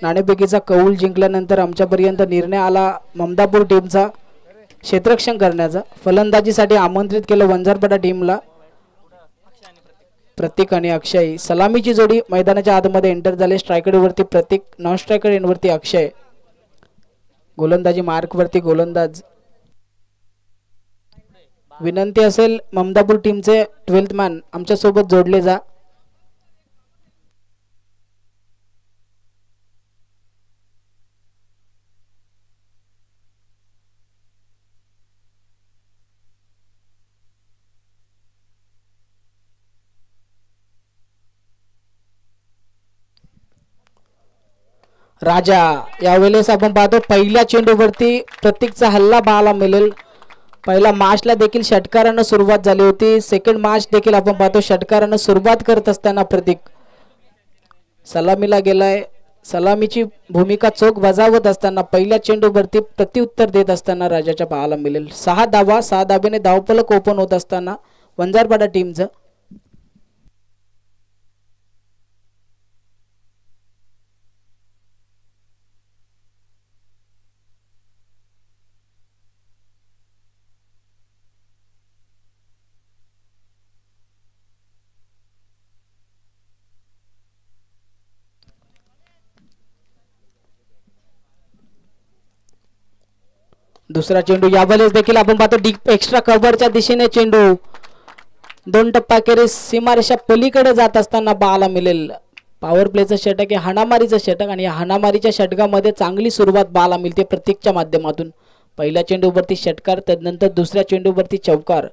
नाणेफेकीचा कौल जिंकल्यानंतर आमच्यापर्यंत निर्णय आला ममदापूर टीमचा क्षेत्ररक्षण करण्याचा. फलंदाजीसाठी आमंत्रित केलं वंजारपाडा टीमला. प्रतीक आणि अक्षय सलामीची जोडी मैदानाच्या आतमध्ये एंटर झाले. स्ट्रायकर वरती प्रतीक, नॉन स्ट्रायकर एंडवरती अक्षय. गोलंदाजी मार्क वरती गोलंदाज. विनंती असेल ममदापूर टीमचे 12th मॅन आमच्या सोबत जोडले जा. राजा यावेळेस आपण पाहतो पहिल्या चेंडूवरती प्रतीकचा हल्ला पाहायला मिळेल. पहिला मॅचला देखील षटकारानं सुरुवात झाली होती. सेकंड मॅच देखील आपण पाहतो षटकारानं सुरुवात करत असताना प्रतीक सलामीला गेलाय. सलामीची भूमिका चोख बजावत असताना पहिल्या चेंडूवरती प्रत्युत्तर देत असताना राजाच्या पाहायला मिळेल. 6 धावा, 6 धाब्याने धावफलक ओपन होत असताना वंजारपाडा टीमचं. दुसरा चेंडू यावेळेस देखील आपण पाहतो डीप एक्स्ट्रा कव्हरच्या दिशेने चेंडू 2 टप्पा केरे सीमारेषा पलीकडे जात असताना पाहायला मिळेल. पॉवर प्लेचं षटक आहे, हाणामारीचं षटक आणि या हाणामारीच्या षटकामध्ये चांगली सुरुवात पाहायला मिळते प्रतीकच्या माध्यमातून. पहिल्या चेंडूवरती षटकार, त्यानंतर दुसऱ्या चेंडूवरती चौकार.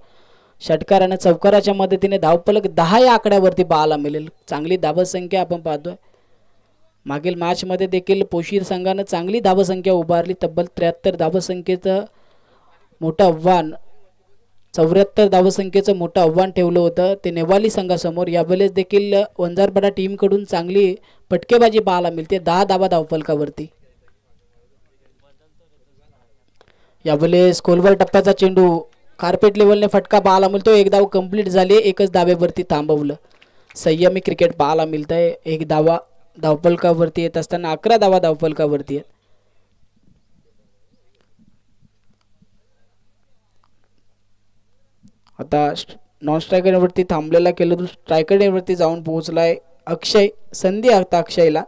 षटकार आणि चौकाराच्या मदतीने धावफलक 10 या आकड्यावरती पाहायला मिळेल. चांगली धावसंख्या आपण पाहतोय. मागील मॅच मध्ये देखील पोशीर संघाने चांगली धावसंख्या उभारली. तब्बल 73 धावसंख्येचं मोठं आव्हान, 74 धावसंख्येचं मोठं आव्हान ठेवलं होतं ते नेवाली संघासमोर. यावेळेस देखील वंजारपाडा टीम कडून चांगली फटकेबाजी पाहायला मिळते 10 धावा धावफलकावरती. यावेळेस खोलवर टप्प्याचा चेंडू कार्पेट लेवलने फटका पाहायला मिळतो. एक धाव कंप्लीट झाली, एकच धावेवरती थांबवलं. संयमी क्रिकेट पाहायला मिळतंय. एक धावा धावफलकावरती येत असताना 11 धावा धावफलकावरती आहेत. आता नॉन स्ट्रायकर वरती थांबलेला केलं तर स्ट्रायकर वरती जाऊन पोहोचलाय अक्षय. संधी आता अक्षयला.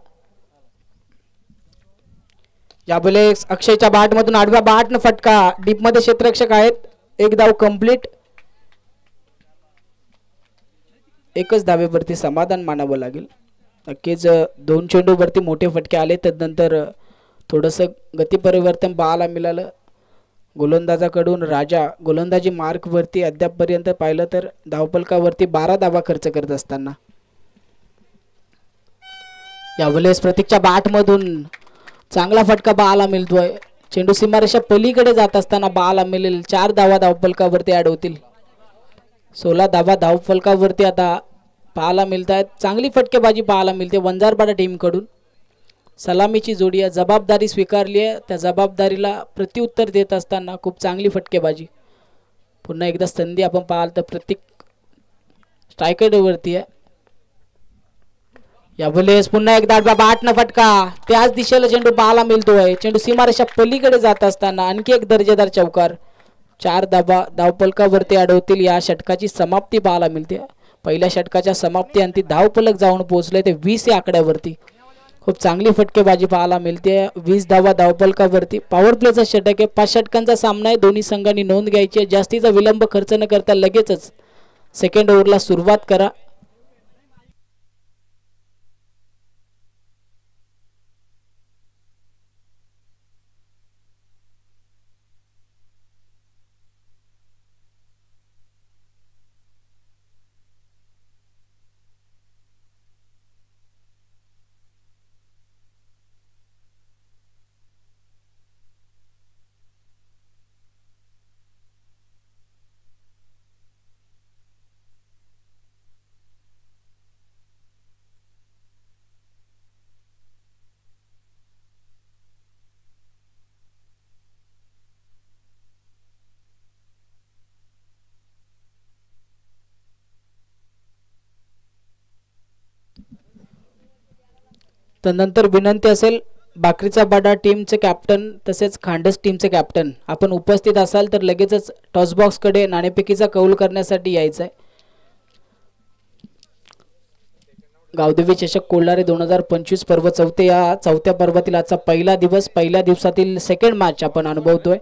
यावेळेस अक्षयच्या बॅट मधून आडव्या बॅटनं फटका, डीप मध्ये क्षेत्ररक्षक आहेत. एक धाव कंप्लीट, एकच धावेवरती समाधान मानावं लागेल. नक्कीच 2 चेंडूवरती मोठे फटके आले, त्यानंतर थोडंसं गती परिवर्तन पाहायला मिळालं गोलंदाजाकडून. राजा गोलंदाजी मार्क वरती अद्यापपर्यंत पाहिलं तर धावफलकावरती 12 धावा खर्च करत असताना. यावेळेस प्रतीकच्या बॅट मधून चांगला फटका पाहायला मिळतोय. चेंडू सीमारेषा पलीकडे जात असताना पाहायला मिळेल. 4 धावा धावफलकावरती ऍड होतील. 16 धावा धावफलकावरती आता पाहायला मिळत आहेत. चांगली फटकेबाजी पाहायला मिळते वंजारपाडा टीम कडून. सलामीची जोडी आहे, जबाबदारी स्वीकारली आहे. त्या जबाबदारीला प्रत्युत्तर देत असताना खूप चांगली फटकेबाजी. पुन्हा एकदा संधी आपण पाहाल तर प्रतीक स्ट्रायकर वरती आहे. यावेळेस पुन्हा एकदा बॅटनं फटका, त्याच दिशेला चेंडू पाहायला मिळतोय. चेंडू सीमारेषा पलीकडे जात असताना आणखी एक दर्जेदार चौकार. 4 धावा धावफलकावरती ऍड होतील. या षटकाची समाप्ती पाहायला मिळते. पहिल्या षटकाच्या समाप्ती अंती धावफलक जाऊन पोहोचले ते 20 या आकड्यावरती. खूप चांगली फटकेबाजी पाहायला मिळते. 20 धावा धावफलकावरती. पॉवर प्लेचा षटक आहे. 5 षटकांचा सामना आहे. दोन्ही संघांनी नोंद घ्यायची आहे. जास्तीचा विलंब खर्च न करता लगेचच सेकंड ओव्हरला सुरुवात करा. त्यानंतर विनंती असेल बाकरीचा बडा टीमचे कॅप्टन तसेच खांडस टीमचे कॅप्टन आपण उपस्थित असाल तर लगेचच टॉस बॉक्स कडे नाणेफेकीचा कौल करण्यासाठी यायचं आहे. गावदेवी चषक कोल्हारे 2025 पर्व चौथ्या पर्वातील आजचा पहिला दिवस, पहिल्या दिवसातील सेकंड मॅच आपण अनुभवतोय.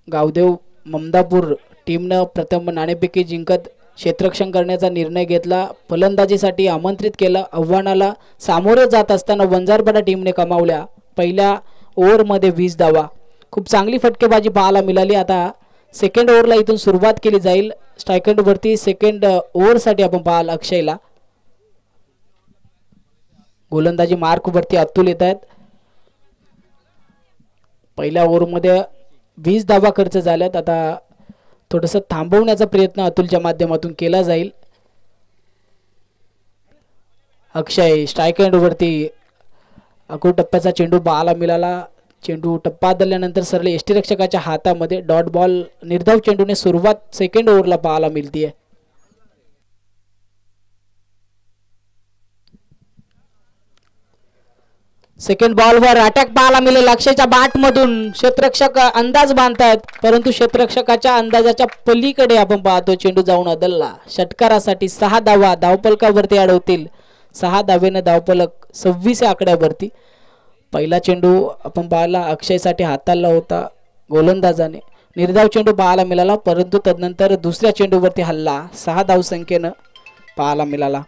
गावदेव ममदापूर टीमनं प्रथम नाणेफेकी जिंकत क्षेत्ररक्षण करण्याचा निर्णय घेतला. फलंदाजीसाठी आमंत्रित केलं. आव्हानाला सामोरे जात असताना वंजारपाडा टीमने कमावल्या पहिल्या ओव्हरमध्ये 20 धावा. खूप चांगली फटकेबाजी पाहायला मिळाली. आता सेकंड ओव्हरला इथून सुरुवात केली जाईल. स्ट्रायकर वरती सेकंड ओव्हरसाठी आपण पाहाल अक्षयला. गोलंदाजी मार्क वरती अतुल येत आहेत. पहिल्या ओव्हरमध्ये 20 धावा खर्च झाल्यात. आता थोडंसं थांबवण्याचा प्रयत्न अतुलच्या माध्यमातून केला जाईल. अक्षय स्ट्राईक एंड वरती अकू टप्प्याचा चेंडू पाहायला मिळाला. चेंडू टप्पा आदल्यानंतर सरळ यष्टीरक्षकाच्या हातामध्ये डॉट बॉल. निर्धाव चेंडूने सुरुवात सेकंड ओव्हरला पाहायला मिळते. सेकंड बॉलवर अटॅक पाहायला मिळेल. अक्षयच्या बॅट मधून क्षेत्ररक्षक अंदाज बांधतायत परंतु क्षेत्ररक्षकाच्या अंदाजाच्या पलीकडे आपण पाहतो चेंडू जाऊन अदलला. षटकारासाठी 6 धावा धावपलकावरती अडवतील. 6 धावेने धावपलक 26 आकड्यावरती. पहिला चेंडू आपण पाहिला अक्षयसाठी हाताळला होता गोलंदाजाने. निर्धाव चेंडू पाहायला मिळाला परंतु तदनंतर दुसऱ्या चेंडूवरती हल्ला 6 धावसंख्येनं पाहायला मिळाला.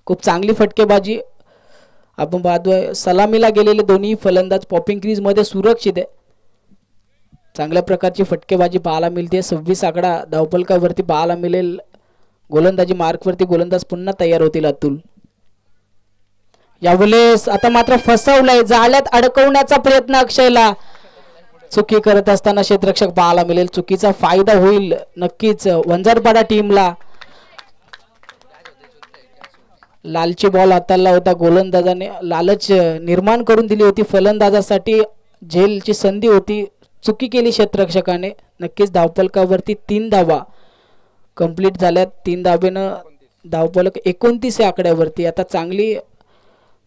खूप चांगली फटकेबाजी आपण पाहतोय. सलामीला गेलेले दोन्ही फलंदाज पॉपिंग क्रीज मध्ये सुरक्षित आहे. चांगल्या प्रकारची फटकेबाजी पाहायला मिळते. 26 आकडा धावपलकावरती पाहायला मिळेल. गोलंदाजी मार्कवरती गोलंदाज पुन्हा तयार होतील अतुल. यावेळेस आता मात्र फसवलंय. जाळ्यात अडकवण्याचा प्रयत्न अक्षयला. चुकी करत असताना क्षेत्ररक्षक पाहायला मिळेल. चुकीचा फायदा होईल नक्कीच वंजारपाडा टीमला. लालची बॉल हाताळला होता गोलंदाजाने. लालच निर्माण करून दिली होती फलंदाजासाठी. झेलची संधी होती. चुकी केली क्षेत्ररक्षकाने. नक्कीच धावपलकावरती 3 धावा कंप्लीट झाल्यात. 3 धावेनं धावपलक 29 आकड्यावरती. आता चांगली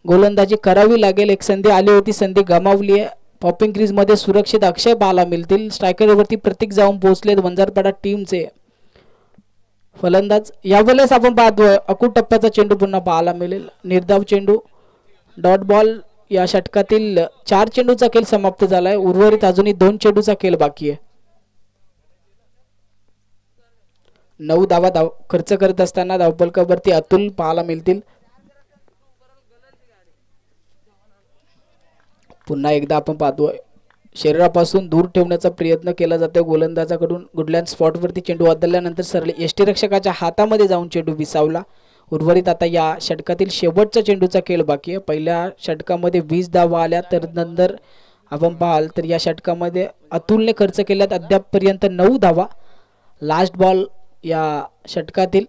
गोलंदाजी करावी लागेल. एक संधी आली होती, संधी गमावली आहे. पॉपिंग क्रीज मध्ये सुरक्षित अक्षय पाहायला मिळतील. स्ट्रायकरवरती प्रतीक जाऊन पोहोचलेत वंजारपाडा टीमचे फलंदाज. यावेळेस आपण पाहतोय अकू टप्प्याचा चेंडू पुन्हा पाहायला मिळेल. निर्धाव चेंडू डॉट बॉल. या षटकातील 4 चेंडूचा खेळ समाप्त झालाय. उर्वरित अजूनही 2 चेंडूचा खेळ बाकी आहे. 9 धावा खर्च करत असताना धावपलकावरती अतुल पाहायला मिळतील. पुन्हा एकदा आपण पाहतोय शरीरापासून दूर ठेवण्याचा प्रयत्न केला जातो गोलंदाजाकडून. गुडलँड स्पॉटवरती चेंडू बदलल्यानंतर सरळ यष्टीरक्षकाच्या हातामध्ये जाऊन चेंडू विसावला. उर्वरित आता या षटकातील शेवटचा चेंडूचा खेळ बाकी आहे. पहिल्या षटकामध्ये 20 धावा आल्या तर नंतर आपण पाहाल तर या षटकामध्ये अतुलने खर्च केल्यात अद्यापपर्यंत 9 धावा. लास्ट बॉल या षटकातील.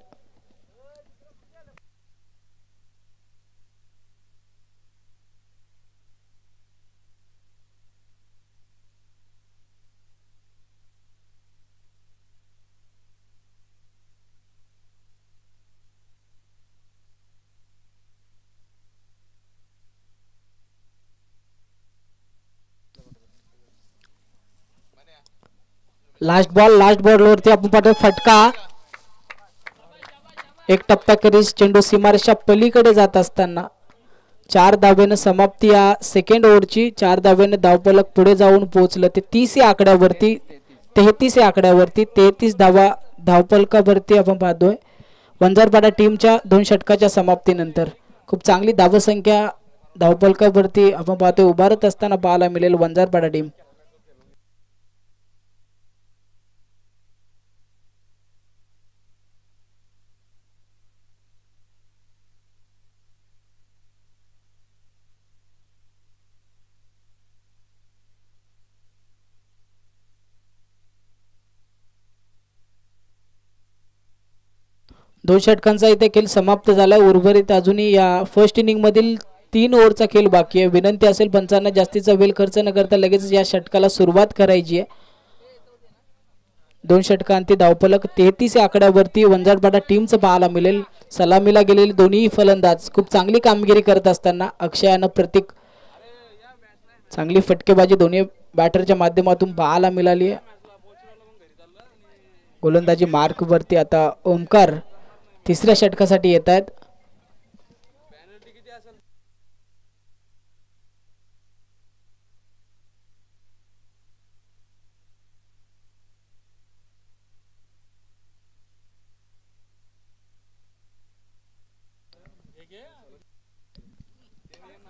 लास्ट बॉलवरती आपण पाहतो फटका. एक टप्प्याखेरीज चेंडू सीमारेषा पलीकडे जात असताना 4 धावेने समाप्ती या सेकंड ओव्हरची. 4 धावेने धावपलक पुढे जाऊन पोहोचलं ते 30 आकड्यावरती. 33 आकड्यावरती 33 धावा धावपलकावरती आपण पाहतोय वंजारपाडा टीमच्या 2 षटकाच्या समाप्तीनंतर. खूप चांगली धावसंख्या धावपलकावरती आपण पाहतोय उभारत असताना पाहायला मिळेल वंजारपाडा टीम. दोन षटकांचा इथे खेळ समाप्त झाला. उर्वरित अजूनही या फर्स्ट इनिंग मधील 3 ओव्हरचा खेळ बाकी आहे. विनंती असेल पंचांना जास्तीचा वेळ खर्च न करता लगेच या षटकाला सुरुवात करायची आहे. 2 षटकांती धावफलक 33 या आकड्यावरती वंजारपाडा टीमचं पाहायला मिळेल. सलामीला गेलेले दोन्ही फलंदाज खूप चांगली कामगिरी करत असताना अक्षय आणि प्रतीक चांगली फटकेबाजी दोन्ही बॅटरच्या माध्यमातून पाहायला मिळाली आहे. गोलंदाजी मार्क वरती आता ओमकार तिसऱ्या षटकासाठी येत आहेत.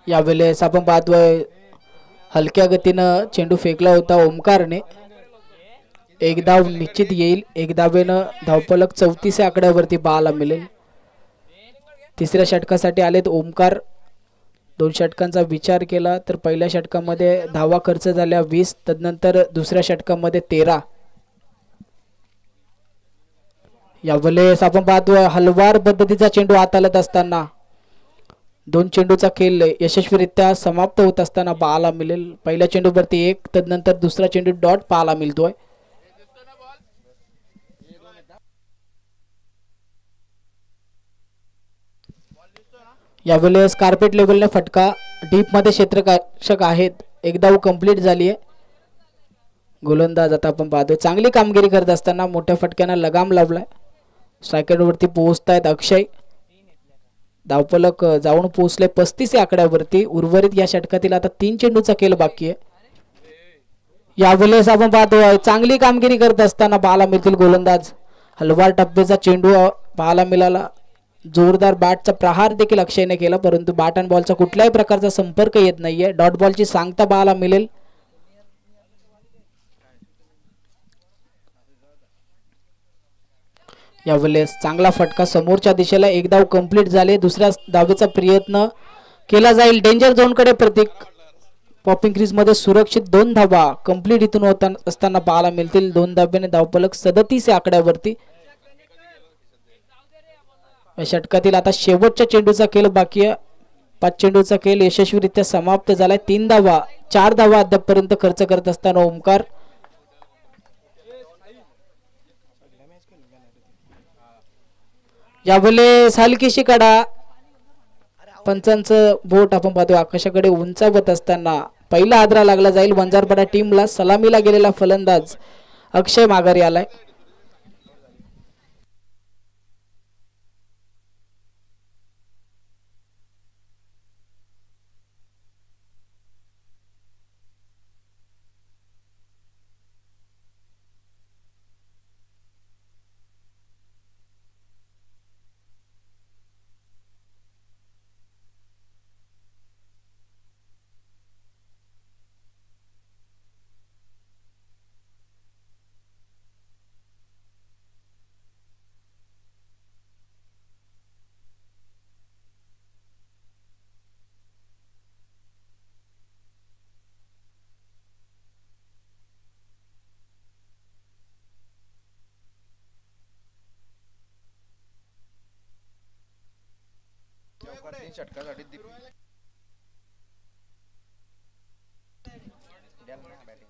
यावेळेस आपण पाहतोय हलक्या गतीनं चेंडू फेकला होता ओमकारने. एक धाव निश्चित येईल. एक धावेनं धावफलक 34 या आकड्यावरती पाहायला मिळेल. तिसऱ्या षटकासाठी आलेत ओमकार. 2 षटकांचा विचार केला तर पहिल्या षटकामध्ये धावा खर्च झाल्या 20, तदनंतर दुसऱ्या षटकामध्ये 13. यावेळेस आपण पाहतोय हलवार पद्धतीचा चेंडू हाताळत असताना 2 चेंडूचा खेळ यशस्वीरित्या समाप्त होत असताना पाहायला मिळेल. पहिल्या चेंडूवरती 1, तदनंतर दुसरा चेंडू डॉट पाहायला मिळतोय. यावेळेस कार्पेट लेवलने फटका डीप मध्ये क्षेत्ररक्षक आहेत. एक धाव कंप्लीट झाली आहे. गोलंदाज आता आपण पाहतोय चांगली कामगिरी करत असताना मोठ्या फटक्यानं लगाम लावलाय. स्ट्रायकरवरती पोहोचतायत अक्षय. धावफलक जाऊन पोहोचले 35 या आकड्यावरती. उर्वरित या षटकातील आता 3 चेंडूचा खेळ बाकी आहे. यावेळेस आपण पाहतोय चांगली कामगिरी करत असताना पाहायला मिळतील गोलंदाज. हलवार टप्प्याचा चेंडू पाहायला मिळाला. जोरदार बॅटचा प्रहार देखील अक्षयने केला, परंतु बॅट अँड बॉलचा कुठल्याही प्रकारचा संपर्क येत नाहीये. डॉट बॉलची सांगता पाहायला मिळेल. यावेळेस चांगला फटका समोरच्या दिशेला. एक धाव कंप्लीट झाले. दुसऱ्या धावेचा प्रयत्न केला जाईल. डेंजर झोन कडे प्रतीक पॉपिंग क्रीज मध्ये सुरक्षित 2 धावा कंप्लीट इथून होत असताना पाहायला मिळतील. 2 धाब्याने धावफलक 37 या आकड्यावरती. षटकातील आता शेवटच्या चेंडूचा खेळ बाकी आहे. 5 चेंडूचा खेळ यशस्वीरित्या समाप्त झालाय. 3 धावा 4 धावा अद्यापपर्यंत खर्च करत असताना ओमकार. यावेळेस हलकीशी कडा पंचांचं बोट आपण पाहतो आकाशाकडे उंचावत असताना पहिला आदरा लागला जाईल. वंजारपाडा टीमला सलामीला गेलेला फलंदाज अक्षय माघारी आलाय.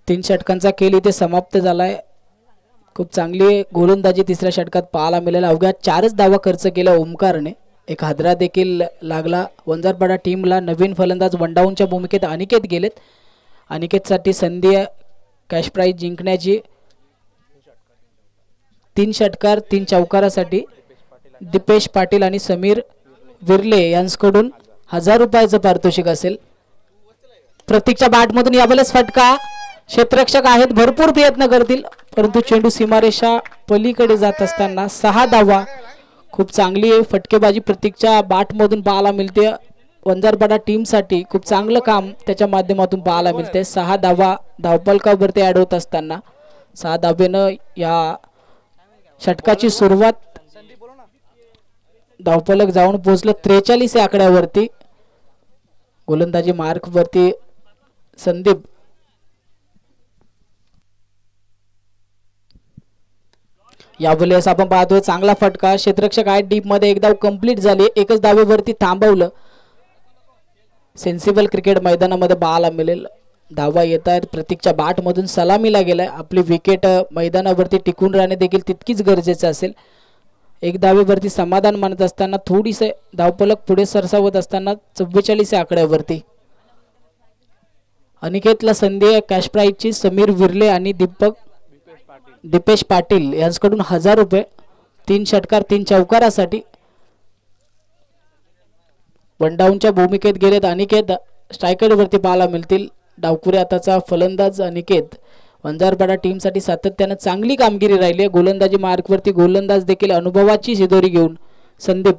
तीन षटकांचा खेळ इथे समाप्त झालाय. खूप चांगली गोलंदाजी तिसऱ्या षटकात पाहायला मिळाला. अवघ्या 4च धावा खर्च केला ओमकारने. एक हादरा देखील लागला वंजारपाडा टीमला. नवीन फलंदाज वनडाऊनच्या भूमिकेत अनिकेत गेलेत. अनिकेतसाठी संधी कॅश प्राइज जिंकण्याची. 3 षटकार 3 चौकारासाठी दीपेश पाटील आणि समीर विर्ले यांच्याकडून 1000 रुपयाचं पारितोषिक असेल. प्रतीकच्या बॅटमधून यावेळेस फटका. क्षेत्ररक्षक आहेत, भरपूर प्रयत्न करतील, परंतु चेंडू सीमारेषा पलीकडे जात असताना 6 धावा. खूप चांगली फटकेबाजी प्रतीकच्या बॅटमधून पाहायला मिळते. वंजारपाडा टीमसाठी खूप चांगलं काम त्याच्या माध्यमातून पाहायला मिळते. 6 धावा धावफलकावरती ऍड होत असताना 6 धावेनं या षटकाची सुरुवात. धावफलक जाऊन पोहोचलं 43 या आकड्यावरती. गोलंदाजी मार्क वरती संदीप. यावेळेस आपण पाहतोय चांगला फटका. क्षेत्ररक्षक आहे डीप मध्ये. एक धाव कंप्लीट झाली. एकच धावेवरती थांबवलं. सेन्सिबल क्रिकेट मैदानामध्ये पाहायला मिळेल. धावा येत आहेत. प्रतीकच्या बॅट मधून सलामीला गेलाय. आपली विकेट मैदानावरती टिकून राहणे देखील तितकीच गरजेचं असेल. एक धावेवरती समाधान मानत असताना थोडीसे धावफलक पुढे सरसावत असताना 44 आकड्यावरती अनिकेतला संधी आहे कॅश प्राईजची. समीर विर्ले आणि दीपेश पाटील यांच्याकडून 1000 रुपये. 3 षटकार 3 चौकारासाठी वन डाऊनच्या भूमिकेत गेलेत अनिकेत. स्ट्रायकर वरती पाहायला मिळतील. डावखुरे हाताचा फलंदाज अनिकेत. वंजारपाडा टीम साठी सातत्याने चांगली कामगिरी राहिली आहे. गोलंदाजी मार्कवरती गोलंदाज देखील अनुभवाची शिदोरी घेऊन संदीप.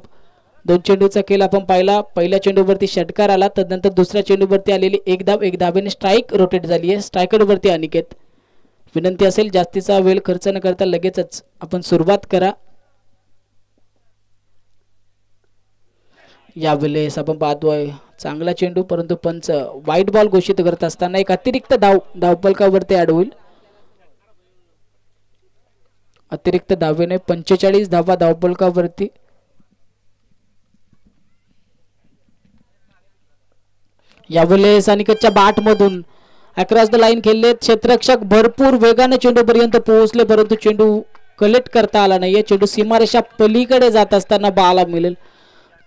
2 चेंडूचा खेळ आपण पाहिला. पहिल्या चेंडूवरती षटकार आला. तदनंतर दुसऱ्या चेंडूवरती आलेली एक धावेने स्ट्राईक रोटेट झाली आहे. स्ट्रायकर वरती अनिकेत. विनंती असेल जास्तीचा वेळ खर्च न करता लगेचच आपण सुरुवात करा. यावेळेस आपण पाहतोय चांगला चेंडू परंतु पंच वाईट बॉल घोषित करत असताना एक अतिरिक्त धावफलकावरती ऍड होईल. अतिरिक्त धावेने 45 धावा धावफलकावरती. यावेळेस अनिकेतच्या बॅट मधून अक्रॉस द लाईन खेळले. क्षेत्ररक्षक भरपूर वेगाने चेंडू पर्यंत पोहोचले परंतु चेंडू कलेक्ट करता आला नाहीये. चेंडू सीमारेषा पलीकडे जात असताना पाहायला मिळेल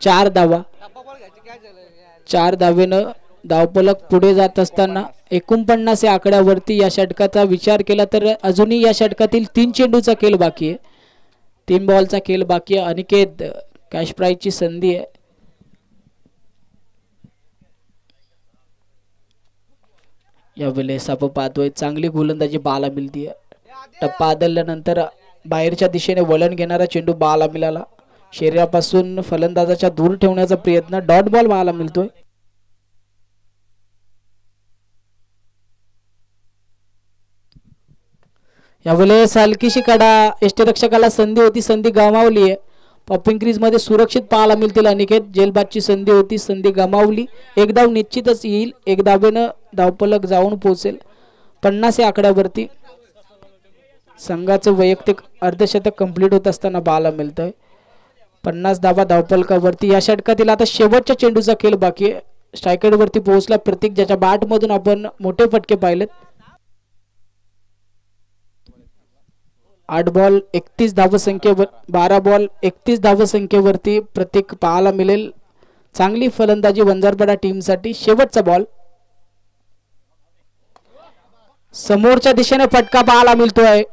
4 धावा. 4 धावेनं धावफलक पुढे जात असताना 49 या आकड्यावरती या षटकाचा विचार केला तर अजूनही या षटकातील 3 चेंडूचा खेळ बाकी आहे. 3 बॉलचा खेळ बाकी आहे. अनिकेत कॅश प्राईजची संधी आहे. यावेळेस आपण पाहतोय चांगली गोलंदाजी बाला मिळतीये. टप्पा बदलल्यानंतर बाहेरच्या दिशेने वळण घेणारा चेंडू बाला मिळाला. शरीरापासून फलंदाजाच्या दूर ठेवण्याचा प्रयत्न. डॉट बॉल बाला मिळतोय. यावेळेस हलकीशी कडा. यष्टीरक्षकाला संधी होती. संधी गमावली आहे. पॉपिंग क्रीज मध्ये सुरक्षित पाहायला मिळतील अनिकेत. जेलबादची संधी होती. संधी गमावली. एक धाव निश्चितच येईल. एक धावेनं धावफलक जाऊन पोहोचेल 50 या आकड्यावरती. संघाचं वैयक्तिक अर्धशतक कंप्लीट होत असताना पाहायला मिळतंय 50 धावा धावफलकावरती. या षटकातील आता शेवटच्या चेंडूचा खेळ बाकी आहे. स्ट्रायकर वरती पोहोचला प्रतीक ज्याच्या बॅट मधून आपण मोठे फटके पाहिलेत. 8 बॉल 31 धावसंख्येवर 12 बॉल 31 धावसंख्येवरती प्रतीक पाहायला मिळेल. चांगली फलंदाजी वंजारपाडा टीम साठी. शेवटचा बॉल. समोरच्या दिशेने फटका पाहायला मिळतोय.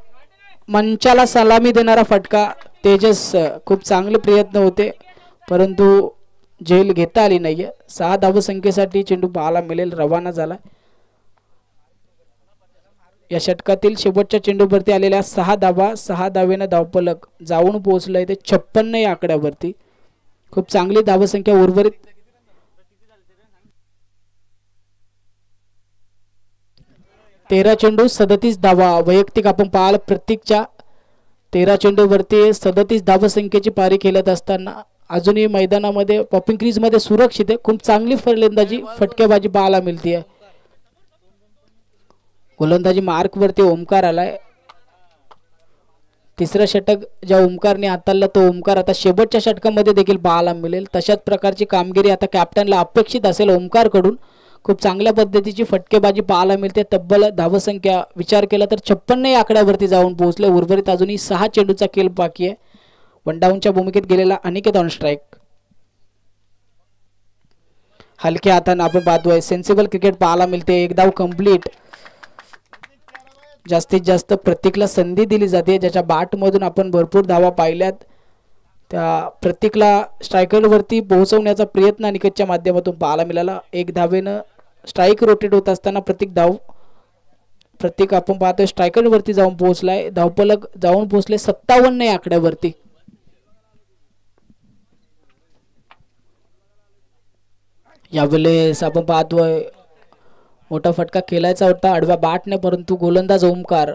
मंचाला सलामी देणारा फटका. तेजस खूप चांगले प्रयत्न होते परंतु झेल घेता आली नाहीये. 6 धावसंख्येसाठी चेंडू पाहायला मिळेल. रवाना झाला. या षटकातील शेवटच्या चेंडूवरती आलेल्या 6 धावा. 6 धावेनं धावफलक जाऊन पोहोचलंय ते 56 या आकड्यावरती. खूप चांगली धावसंख्या उर्वरित. तेरा चेंडू 37 धावा वैयक्तिक आपण पाहाल. प्रतीकच्या 13 चेंडूवरती 37 धावसंख्येची पारी खेळत असताना अजूनही मैदानामध्ये पॉपिंग क्रीज मध्ये सुरक्षित आहे. खूप चांगली फलंदाजी फटकेबाजी पाहायला मिळते. गोलंदाजी मार्क वरती ओमकार आलाय. तिसरं षटक ज्या ओमकारने हाताळला तो ओमकार आता शेवटच्या षटकामध्ये देखील पाहायला मिळेल. तशाच प्रकारची कामगिरी आता कॅप्टनला अपेक्षित असेल ओमकार कडून. खूप चांगल्या पद्धतीची फटकेबाजी पाहायला मिळते. तब्बल धावसंख्या विचार केला तर 56 या आकड्यावरती जाऊन पोहोचले. उर्वरित अजूनही 6 चेंडूचा खेळ बाकी आहे. वन डाऊनच्या भूमिकेत गेलेला अनिकेत ऑन स्ट्राईक. हलक्या हाताने आपण पाहतोय सेन्सिबल क्रिकेट पाहायला मिळते. एक धाव कंप्लीट. जास्तीत जास्त प्रतीकला संधी दिली जाते. ज्याच्या बॅट मधून आपण भरपूर धावा पाहिल्यात त्या प्रतीकला स्ट्रायकर वरती पोहोचवण्याचा प्रयत्न अनिकेतच्या माध्यमातून पाहायला मिळाला. एक धावेनं स्ट्राईक रोटेट होत असताना प्रतीक आपण पाहतोय स्ट्रायकर वरती जाऊन पोहोचलाय. धावफलक जाऊन पोहोचले 57 या आकड्यावरती. यावेळेस आपण पाहतोय मोठा फटका खेळायचा होता आडव्या बॅटने परंतु गोलंदाज ओमकार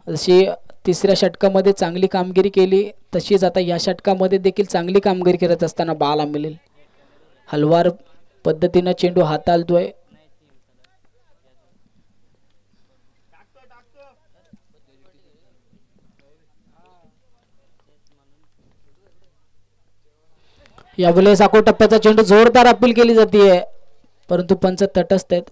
जशी तिसऱ्या षटकामध्ये चांगली कामगिरी केली तशीच आता या षटकामध्ये देखील चांगली कामगिरी करत असताना पाहायला मिळेल. हलवार पद्धतीने चेंडू हाताळतोय. यावेळेस आखो टप्प्याचा चेंडू जोरदार अपील केली जाते परंतु पंच तटस्थ आहेत.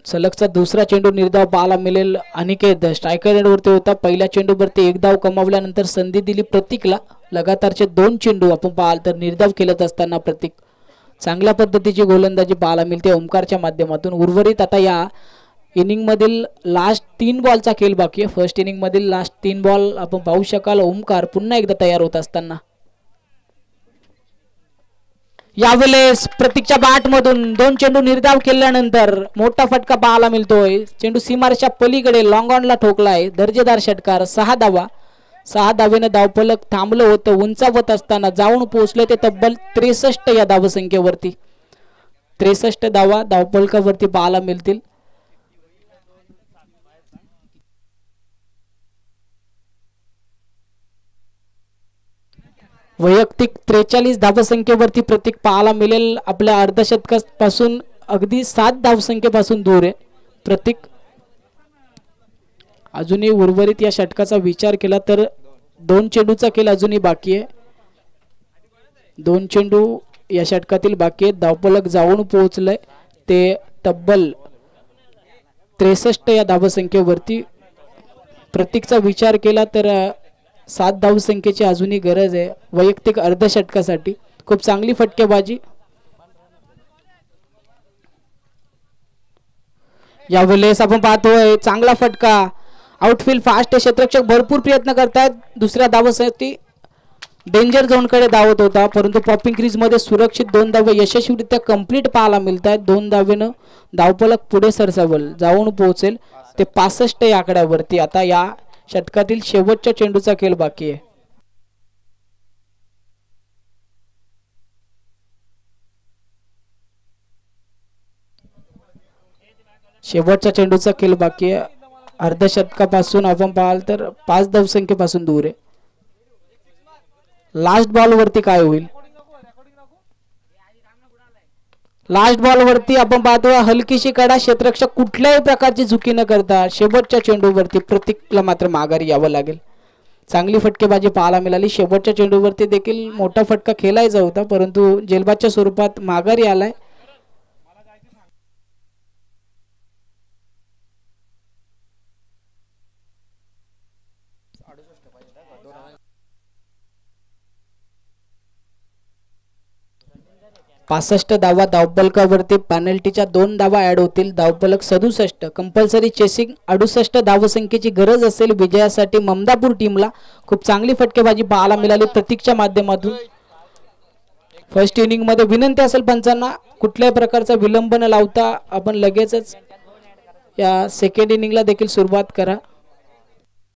सलगचा दुसरा चेंडू निर्धाव पाहायला मिळेल. अनिकेत स्ट्रायकर एंडवरती होता. पहिल्या चेंडूवरती एक धाव कमावल्यानंतर संधी दिली प्रतीकला. लगातारचे 2 चेंडू आपण पाहाल तर निर्धाव खेळत असताना प्रतीक चांगल्या पद्धतीची गोलंदाजी पाहायला मिळते ओमकारच्या माध्यमातून. उर्वरित आता या इनिंग मधील लास्ट 3 बॉलचा खेळ बाकी आहे. फर्स्ट इनिंग मधील लास्ट 3 बॉल आपण पाहू शकाल. ओमकार पुन्हा एकदा तयार होत असताना यावेळेस प्रतीकच्या बॅट मधून 2 चेंडू निर्धाव केल्यानंतर मोठा फटका पाहायला मिळतोय. चेंडू सीमारेषा पलीकडे लॉंग ऑनला ठोकलाय. दर्जेदार षटकार. 6 धावा. 6 धावेनं धावफलक थांबलं होतं. उंचावत असताना जाऊन पोहोचले ते तब्बल 63 या धावसंख्येवरती. 63 धावा धावफलकावरती पाहायला मिळतील. वैयक्तिक 43 धावसंख्येवरती प्रतीक पाहायला मिळेल. आपल्या अर्धशतकापासून अगदी 7 धावसंख्येपासून दूर आहे प्रतीक. अजूनही उर्वरित या षटकाचा विचार केला तर 2 चेंडूचा खेळ अजूनही बाकी आहे. 2 चेंडू या षटकातील बाकी आहेत. धावफलक जाऊन पोहोचलंय ते तब्बल 63 या धावसंख्येवरती. प्रतीकचा विचार केला तर 7 धावसंख्येची अजूनही गरज आहे वैयक्तिक अर्धशतकासाठी. खूप चांगली फटकेबाजी. यावेळेस आपण पाहतोय चांगला फटका. आउटफील्ड फास्ट क्षेत्ररक्षक भरपूर प्रयत्न करतायत. दुसऱ्या धावसाठी डेंजर झोन कडे धावत होता परंतु पॉपिंग क्रीज मध्ये सुरक्षित 2 धावे यशस्वीरित्या कंप्लीट पाहायला मिळतात. 2 धावेनं धावफलक पुढे सरसावल जाऊन पोहोचेल ते 65 या आकड्यावरती. आता या षटकातील शेवटच्या चेंडूचा खेळ बाकी आहे. शेवटच्या चेंडूचा खेळ बाकी आहे. अर्धशतकापासून आपण पाहाल तर 5 धावसंख्येपासून दूर आहे. लास्ट बॉल वरती काय होईल. लास्ट बॉल वरती आपण पाहतो हलकीशी कडा. क्षेत्ररक्षक कुठल्याही प्रकारची चुकी न करता शेवटच्या चेंडूवरती प्रतीकला मात्र माघारी यावं लागेल. चांगली फटकेबाजी पाहायला मिळाली. शेवटच्या चेंडूवरती देखील मोठा फटका खेळायचा होता परंतु जेलबादच्या स्वरूपात माघारी आलाय. पासष्ट धावा धावफलकावरती. पेनल्टीच्या 2 धावा ऍड होतील. धावफलक 67. कंपल्सरी चेसिंग 68 धावसंख्येची गरज असेल विजयासाठी ममदापूर टीमला. खूप चांगली फटकेबाजी पाहायला मिळाली प्रतीकच्या माध्यमातून. फर्स्ट इनिंग मध्ये विनंती असेल पंचांना कुठल्याही प्रकारचा विलंब न लावता आपण लगेचच या सेकंड इनिंगला देखील सुरुवात करा.